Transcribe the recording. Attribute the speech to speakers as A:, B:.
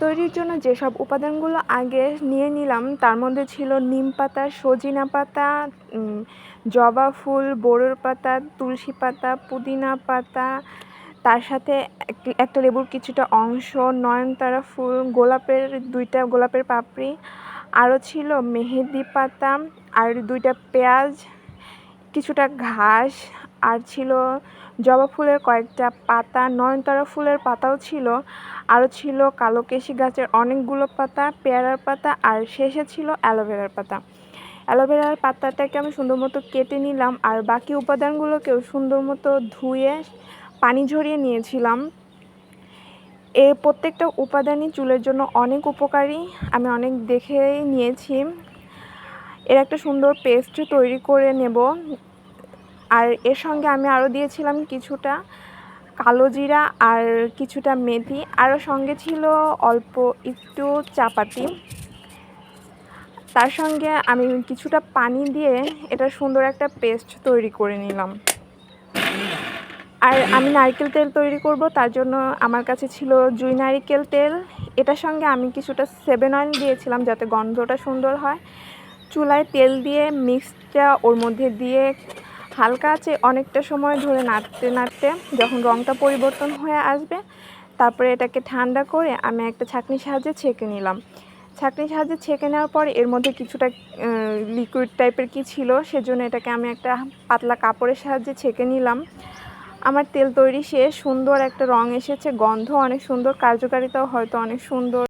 A: তৈরির জন্য যেসব উপাদানগুলো আগে নিয়ে নিলাম তার মধ্যে ছিল নিম পাতা, সজিনা পাতা, জবা ফুল, বড়ুর পাতা, তুলসী পাতা, পুদিনা পাতা, তার সাথে একটা লেবুর কিছুটা অংশ, নয়নতারা ফুল, গোলাপের 2টা গোলাপের পাপড়ি, আরও ছিল মেহেদি পাতা, আর 2টা পেঁয়াজ, কিছুটা ঘাস, আর ছিল জবা ফুলের কয়েকটা পাতা, নয়নতারা ফুলের পাতাও ছিল, আরও ছিল কালোকেশি গাছের অনেকগুলো পাতা, পেয়ারার পাতা, আর শেষে ছিল অ্যালোভেরার পাতা। অ্যালোভেরার পাতাটাকে আমি সুন্দর মতো কেটে নিলাম, আর বাকি উপাদানগুলোকেও সুন্দর মতো ধুয়ে পানি ঝরিয়ে নিয়েছিলাম। এর প্রত্যেকটা উপাদানই চুলের জন্য অনেক উপকারী, আমি অনেক দেখেই নিয়েছি। এর একটা সুন্দর পেস্ট তৈরি করে নেব। আর এর সঙ্গে আমি আরও দিয়েছিলাম কিছুটা কালো জিরা আর কিছুটা মেথি, আরও সঙ্গে ছিল অল্প একটু চাপাতি। তার সঙ্গে আমি কিছুটা পানি দিয়ে এটা সুন্দর একটা পেস্ট তৈরি করে নিলাম। আর আমি নারকেল তেল তৈরি করব, তার জন্য আমার কাছে ছিল জুই নারিকেল তেল। এটার সঙ্গে আমি কিছুটা 7 অয়েল দিয়েছিলাম যাতে গন্ধটা সুন্দর হয়। চুলায় তেল দিয়ে মিক্সটা ওর মধ্যে দিয়ে হালকা আছে অনেকটা সময় ধরে নাড়তে নাড়তে যখন রঙটা পরিবর্তন হয়ে আসবে, তারপরে এটাকে ঠান্ডা করে আমি একটা ছাঁকনির সাহায্যে ছেঁকে নিলাম। ছাঁকনির সাহায্যে ছেঁকে নেওয়ার পর এর মধ্যে কিছুটা লিকুইড টাইপের কি ছিল, সেজন্য এটাকে আমি একটা পাতলা কাপড়ের সাহায্যে ছেঁকে নিলাম। আমার তেল তৈরি শেষ, সুন্দর একটা রং এসেছে, গন্ধ অনেক সুন্দর, কার্যকারিতাও হয়তো অনেক সুন্দর।